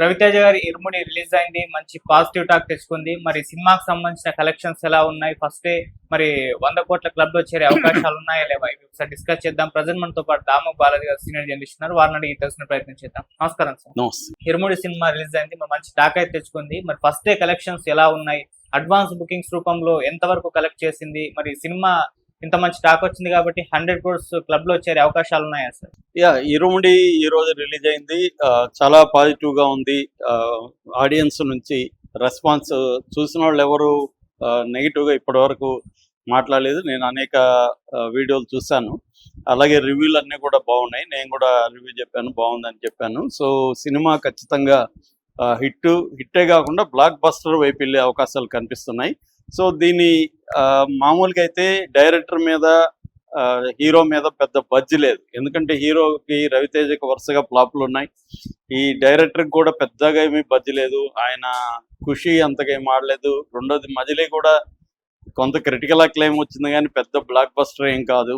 రవితేజ గారి 'ఇరుముడి' రిలీజ్ అయింది. మంచి పాజిటివ్ టాక్ తెచ్చుకుంది. మరి సినిమాకి సంబంధించిన కలెక్షన్స్ ఎలా ఉన్నాయి? ఫస్టే మరి 100,00,00,000 క్లబ్‌లో చేరే అవకాశాలు ఉన్నాయా లేవా? ఇవి ఒకసారి డిస్కస్ చేద్దాం. ప్రెజెంట్ మనతో పాటు దాము బాలాజీ గారు సీనియర్ జర్నలిస్ట్ ఉన్నారు. వారిని అడిగి తెలుసుకునే ప్రయత్నం చేద్దాం. నమస్కారం సార్. నమస్తే. 'ఇరుముడి' సినిమా రిలీజ్ అయింది. మరి మంచి టాక్ అయితే తెచ్చుకుంది. మరి ఫస్ట్ డే కలెక్షన్స్ ఎలా ఉన్నాయి? అడ్వాన్స్ బుకింగ్స్ రూపంలో ఎంత వరకు కలెక్ట్ చేసింది? మరి సినిమా ఇంత మంచి టాక్ వచ్చింది కాబట్టి 100 క్రోర్స్ క్లబ్‌లో చేరే అవకాశాలు ఉన్నాయా సార్? ఇరుముడి ఈ రోజు రిలీజ్ అయింది. చాలా పాజిటివ్ గా ఉంది. ఆడియన్స్ నుంచి రెస్పాన్స్ చూసిన వాళ్ళు ఎవరు నెగిటివ్ గా ఇప్పటి వరకు మాట్లాడలేదు. నేను అనేక వీడియోలు చూశాను. అలాగే రివ్యూలు అన్నీ కూడా బాగున్నాయి. నేను కూడా రివ్యూ చెప్పాను, బాగుందని చెప్పాను. సో సినిమా ఖచ్చితంగా హిట్టే కాకుండా బ్లాక్ బస్టర్ వైపు వెళ్ళే అవకాశాలు కనిపిస్తున్నాయి. సో దీని మామూలుగా అయితే డైరెక్టర్ మీద హీరో మీద పెద్ద బడ్జ్ లేదు. ఎందుకంటే హీరోకి రవితేజకి వరుసగా ఫ్లాప్లు ఉన్నాయి. ఈ డైరెక్టర్కి కూడా పెద్దగా ఏమీ బడ్జ్ లేదు. ఆయన ఖుషి అంతగా ఏం ఆడలేదు. రెండోది మజిలీ కూడా కొంత క్రిటికల్ అక్లెయిమ్ వచ్చింది కానీ పెద్ద బ్లాక్ బస్టర్ ఏం కాదు.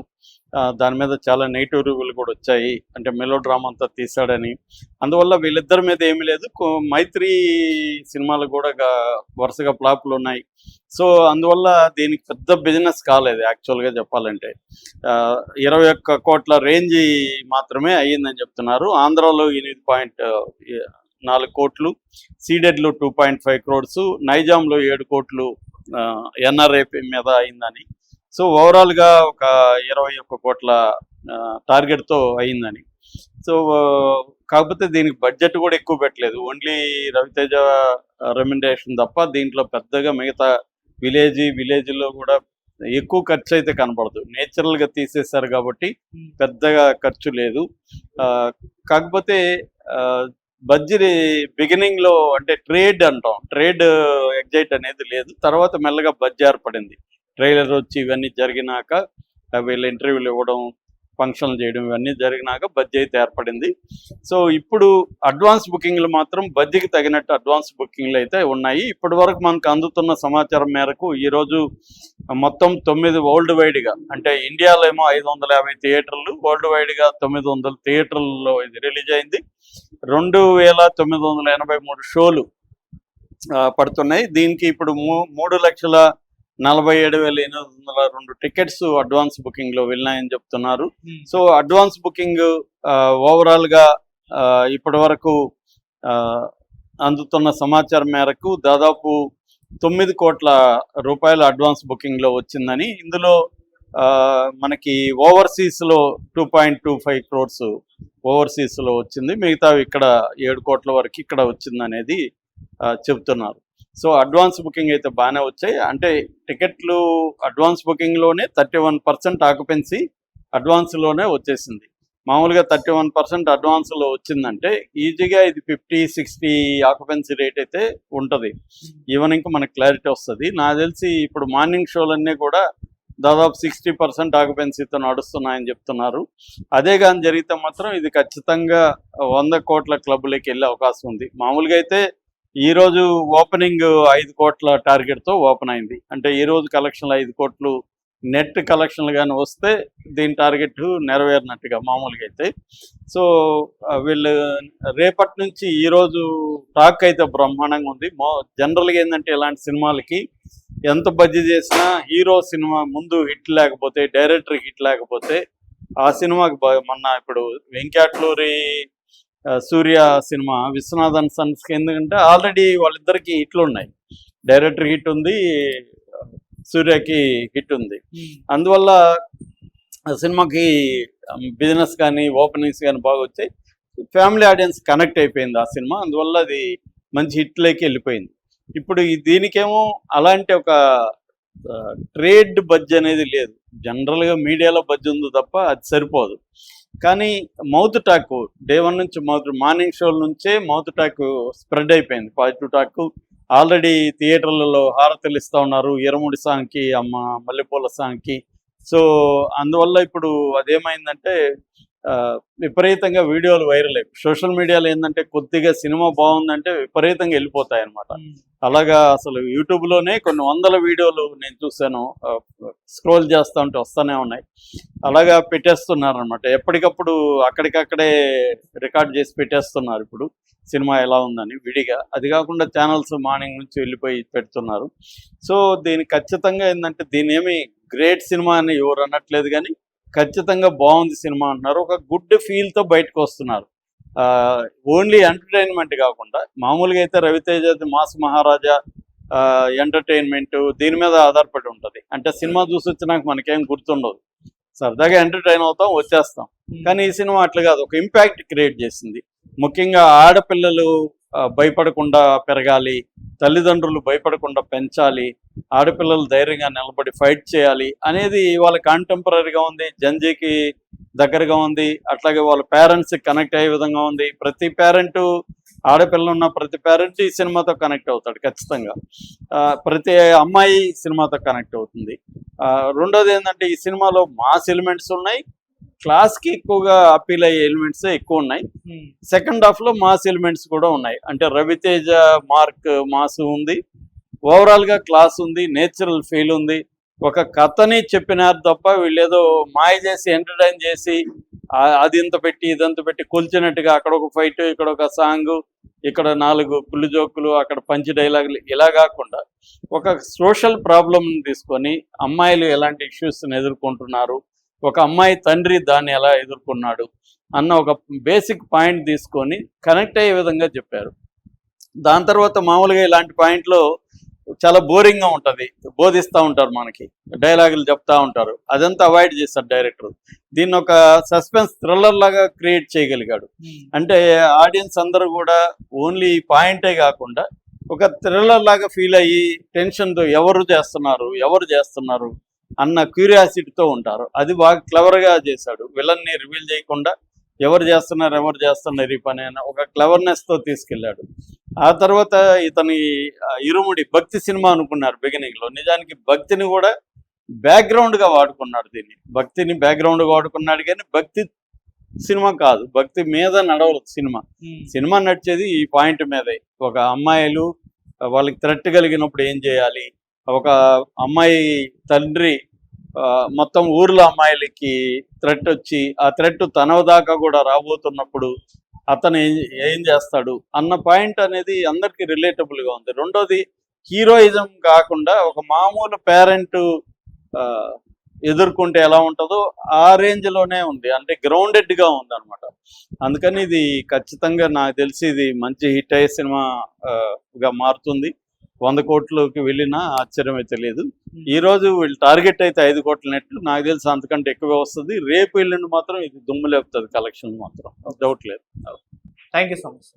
దాని మీద చాలా నెగిటివ్ రివ్యూలు కూడా వచ్చాయి. అంటే మెలో డ్రామా అంతా తీశాడని. అందువల్ల వీళ్ళిద్దరి మీద ఏమీ లేదు. మైత్రి సినిమాలు కూడా వరుసగా ఫ్లాప్లు ఉన్నాయి. సో అందువల్ల దీనికి పెద్ద బిజినెస్ కాలేదు యాక్చువల్గా చెప్పాలంటే. 21 కోట్ల రేంజ్ మాత్రమే అయ్యిందని చెప్తున్నారు. ఆంధ్రాలో 8.4 కోట్లు, సీడెడ్లో 2.5 క్రోడ్స్, నైజాంలో 7 కోట్లు ఎన్ఆర్ఐపి మీద అయిందని. సో ఓవరాల్గా ఒక 21 కోట్ల టార్గెట్తో అయిందని. సో కాకపోతే దీనికి బడ్జెట్ కూడా ఎక్కువ పెట్టలేదు. ఓన్లీ రవితేజ రెమ్యునరేషన్ తప్ప దీంట్లో పెద్దగా మిగతా విలేజ్లో కూడా ఎక్కువ ఖర్చు అయితే కనపడదు. నేచురల్గా తీసేశారు కాబట్టి పెద్దగా ఖర్చు లేదు. కాకపోతే బడ్జెట్ బిగినింగ్లో అంటే ట్రేడ్ అంటాం, ట్రేడ్ ఎగ్జైట్ అనేది లేదు. తర్వాత మెల్లగా బడ్జెట్ ఏర్పడింది. ట్రైలర్ వచ్చి ఇవన్నీ జరిగినాక వీళ్ళు ఇంటర్వ్యూలు ఇవ్వడం, ఫంక్షన్లు చేయడం ఇవన్నీ జరిగినాక బడ్జెట్ అయితే ఏర్పడింది. సో ఇప్పుడు అడ్వాన్స్ బుకింగ్లు మాత్రం బడ్జెట్కి తగినట్టు అడ్వాన్స్ బుకింగ్లు అయితే ఉన్నాయి. ఇప్పటి వరకు మనకు అందుతున్న సమాచారం మేరకు ఈరోజు మొత్తం 9 వరల్డ్ వైడ్గా, అంటే ఇండియాలో ఏమో 550 థియేటర్లు, వరల్డ్ వైడ్గా 900 థియేటర్లలో ఇది రిలీజ్ అయింది. 2,983 షోలు పడుతున్నాయి. దీనికి ఇప్పుడు 3,47,802 టికెట్స్ అడ్వాన్స్ బుకింగ్ లో వెళ్ళినాయని చెప్తున్నారు. సో అడ్వాన్స్ బుకింగ్ ఓవరాల్ గా ఇప్పటి వరకు అందుతున్న సమాచారం మేరకు దాదాపు 9 కోట్ల రూపాయల అడ్వాన్స్ బుకింగ్ లో వచ్చిందని, ఇందులో మనకి ఓవర్సీస్ లో 2.25 క్రోర్స్ ఓవర్సీస్ లో వచ్చింది. మిగతావి ఇక్కడ 7 కోట్ల వరకు ఇక్కడ వచ్చిందనేది చెప్తున్నారు. సో అడ్వాన్స్ బుకింగ్ అయితే బాగానే వచ్చాయి. అంటే టికెట్లు అడ్వాన్స్ బుకింగ్లోనే 31% ఆక్యుపెన్సీ అడ్వాన్స్లోనే వచ్చేసింది. మామూలుగా 31% అడ్వాన్స్లో వచ్చిందంటే ఈజీగా ఇది 50-60 ఆక్యుపెన్సీ రేట్ అయితే ఉంటుంది. ఈవినింగ్కి మనకు క్లారిటీ వస్తుంది. నాకు తెలిసి ఇప్పుడు మార్నింగ్ షోలన్నీ కూడా దాదాపు 60% ఆక్యుపెన్సీతో నడుస్తున్నాయని చెప్తున్నారు. అదే కానీ జరిగితే మాత్రం ఇది ఖచ్చితంగా 100 కోట్ల క్లబ్లోకి వెళ్ళే అవకాశం ఉంది. మామూలుగా అయితే ఈరోజు ఓపెనింగ్ 5 కోట్ల టార్గెట్తో ఓపెన్ అయింది. అంటే ఈరోజు కలెక్షన్లు 5 కోట్లు నెట్ కలెక్షన్లు కానీ వస్తే దీని టార్గెట్ నెరవేరినట్టుగా మామూలుగా అయితే. సో వీళ్ళు రేపటి నుంచి ఈరోజు టాక్ అయితే బ్రహ్మాండంగా ఉంది. జనరల్గా ఏంటంటే ఇలాంటి సినిమాలకి ఎంత బడ్జెట్ చేసినా హీరో సినిమా ముందు హిట్ లేకపోతే, డైరెక్టర్ హిట్ లేకపోతే ఆ సినిమాకి మొన్న ఇప్పుడు వెంకటాద్రి సూర్య సినిమా విశ్వనాథన్ సన్స్కి ఎందుకంటే ఆల్రెడీ వాళ్ళిద్దరికి హిట్లు ఉన్నాయి. డైరెక్టర్ హిట్ ఉంది, సూర్యకి హిట్ ఉంది. అందువల్ల సినిమాకి బిజినెస్ కానీ ఓపెనింగ్స్ కానీ బాగా వచ్చాయి. ఫ్యామిలీ ఆడియన్స్ కనెక్ట్ అయిపోయింది ఆ సినిమా. అందువల్ల అది మంచి హిట్లోకి వెళ్ళిపోయింది. ఇప్పుడు దీనికేమో అలాంటి ఒక ట్రేడ్ బడ్జ్ అనేది లేదు. జనరల్గా మీడియాలో బడ్జ్ ఉంది తప్ప అది సరిపోదు. కానీ మౌత్ టాక్ డే 1 నుంచి మార్నింగ్ షోల నుంచే మౌత్ టాక్ స్ప్రెడ్ అయిపోయింది. పాజిటివ్ టాక్ ఆల్రెడీ థియేటర్లలో హారతలు ఇస్తూ ఉన్నారు, ఇరుముడి సాంగ్కి, అమ్మ మల్లెపూల సాంగ్కి. సో అందువల్ల ఇప్పుడు అదేమైందంటే విపరీతంగా వీడియోలు వైరల్ అయిపోయి సోషల్ మీడియాలో ఏంటంటే కొద్దిగా సినిమా బాగుందంటే విపరీతంగా వెళ్ళిపోతాయి అనమాట. అలాగా అసలు యూట్యూబ్లోనే కొన్ని వందల వీడియోలు నేను చూశాను, స్క్రోల్ చేస్తూ ఉంటే వస్తూనే ఉన్నాయి. అలాగా పెట్టేస్తున్నారు అనమాట, ఎప్పటికప్పుడు అక్కడికక్కడే రికార్డ్ చేసి పెట్టేస్తున్నారు ఇప్పుడు సినిమా ఎలా ఉందని విడిగా. అది కాకుండా ఛానల్స్ మార్నింగ్ నుంచి వెళ్ళిపోయి పెడుతున్నారు. సో దీని ఖచ్చితంగా ఏంటంటే దీని ఏమి గ్రేట్ సినిమా అని ఎవరు అనట్లేదు, కానీ ఖచ్చితంగా బాగుంది సినిమా అంటున్నారు. ఒక గుడ్ ఫీల్తో బయటకు వస్తున్నారు. ఓన్లీ ఎంటర్టైన్మెంట్ కాకుండా మామూలుగా అయితే రవితేజ మాస్ మహారాజా ఎంటర్టైన్మెంట్ దీని మీద ఆధారపడి ఉంటుంది. అంటే సినిమా చూసి వచ్చినాక మనకేం గుర్తుండదు, సరదాగా ఎంటర్టైన్ అవుతాం వచ్చేస్తాం. కానీ ఈ సినిమా అట్లా కాదు, ఒక ఇంపాక్ట్ క్రియేట్ చేసింది. ముఖ్యంగా ఆడపిల్లలు భయపడకుండా పెరగాలి, తల్లిదండ్రులు భయపడకుండా పెంచాలి, ఆడపిల్లలు ధైర్యంగా నిలబడి ఫైట్ చేయాలి అనేది వాళ్ళ కాంటెంపరీగా ఉంది, జంజీకి దగ్గరగా ఉంది. అట్లాగే వాళ్ళ పేరెంట్స్కి కనెక్ట్ అయ్యే విధంగా ఉంది. ప్రతి పేరెంట్, ఆడపిల్లలు ఉన్న ప్రతి పేరెంట్ ఈ సినిమాతో కనెక్ట్ అవుతాడు ఖచ్చితంగా. ప్రతి అమ్మాయి సినిమాతో కనెక్ట్ అవుతుంది. రెండోది ఏంటంటే ఈ సినిమాలో మాస్ ఎలిమెంట్స్ ఉన్నాయి, క్లాస్కి ఎక్కువగా అప్పీల్ అయ్యే ఎలిమెంట్స్ ఎక్కువ ఉన్నాయి. సెకండ్ హాఫ్లో మాస్ ఎలిమెంట్స్ కూడా ఉన్నాయి. అంటే రవితేజ మార్క్ మాస్ ఉంది, ఓవరాల్గా క్లాస్ ఉంది, నేచురల్ ఫీల్ ఉంది. ఒక కథని చెప్పినారు తప్ప వీళ్ళేదో మాయ చేసి ఎంటర్టైన్ చేసి అది ఇంత పెట్టి ఇదంత పెట్టి కొల్చినట్టుగా అక్కడ ఒక ఫైట్, ఇక్కడ ఒక సాంగ్, ఇక్కడ 4 పుల్లి జోకులు, అక్కడ పంచి డైలాగులు ఇలా కాకుండా ఒక సోషల్ ప్రాబ్లమ్ని తీసుకొని అమ్మాయిలు ఎలాంటి ఇష్యూస్ని ఎదుర్కొంటున్నారు, ఒక అమ్మాయి తండ్రి దాన్ని ఎలా ఎదుర్కొన్నాడు అన్న ఒక బేసిక్ పాయింట్ తీసుకొని కనెక్ట్ అయ్యే విధంగా చెప్పారు. దాని తర్వాత మామూలుగా ఇలాంటి పాయింట్లో చాలా బోరింగ్గా ఉంటుంది, బోధిస్తూ ఉంటారు, మనకి డైలాగులు చెప్తా ఉంటారు, అదంతా అవాయిడ్ చేస్తారు డైరెక్టర్. దీన్ని ఒక సస్పెన్స్ థ్రిల్లర్ లాగా క్రియేట్ చేయగలిగాడు. అంటే ఆడియన్స్ అందరూ కూడా ఓన్లీ పాయింటే కాకుండా ఒక థ్రిల్లర్ లాగా ఫీల్ అయ్యి టెన్షన్తో ఎవరు చేస్తున్నారు అన్న క్యూరియాసిటీతో ఉంటారు. అది బాగా క్లవర్గా చేశాడు. విలన్ని రివీల్ చేయకుండా ఎవరు చేస్తున్నారు ఈ పని అని ఒక క్లవర్నెస్తో తీసుకెళ్ళాడు. ఆ తర్వాత ఇతని ఇరుముడి భక్తి సినిమా అనుకున్నారు బిగినింగ్లో, నిజానికి భక్తిని కూడా బ్యాక్గ్రౌండ్గా వాడుకున్నాడు. భక్తిని బ్యాక్గ్రౌండ్గా వాడుకున్నాడు, కానీ భక్తి సినిమా కాదు, భక్తి మీద నడవదు సినిమా నడిచేది ఈ పాయింట్ మీదే. ఒక అమ్మాయిలు వాళ్ళకి థ్రెట్ కలిగినప్పుడు ఏం చేయాలి, ఒక అమ్మాయి తండ్రి మొత్తం ఊర్లో అమ్మాయిలకి థ్రెట్ వచ్చి ఆ థ్రెట్ తన దాకా కూడా రాబోతున్నప్పుడు అతను ఏం చేస్తాడు అన్న పాయింట్ అనేది అందరికీ రిలేటబుల్గా ఉంది. రెండోది హీరోయిజం కాకుండా ఒక మామూలు పేరెంట్ ఎదుర్కొంటే ఎలా ఉంటుందో ఆ రేంజ్లోనే ఉంది, అంటే గ్రౌండెడ్గా ఉంది అనమాట. అందుకని ఇది ఖచ్చితంగా నాకు తెలిసి ఇది మంచి హిట్ అయ్యే సినిమాగా మారుతుంది. 100 కోట్లకి వెళ్ళినా ఆశ్చర్యమే తెలియదు. ఈరోజు వీళ్ళు టార్గెట్ అయితే 5 కోట్ల నెట్లు, నాకు తెలిసి అంతకంటే ఎక్కువ వస్తుంది. రేపు వెళ్ళిండి మాత్రం ఇది దుమ్ము లేపుతుంది, కలెక్షన్ మాత్రం డౌట్ లేదు. Thank you so much.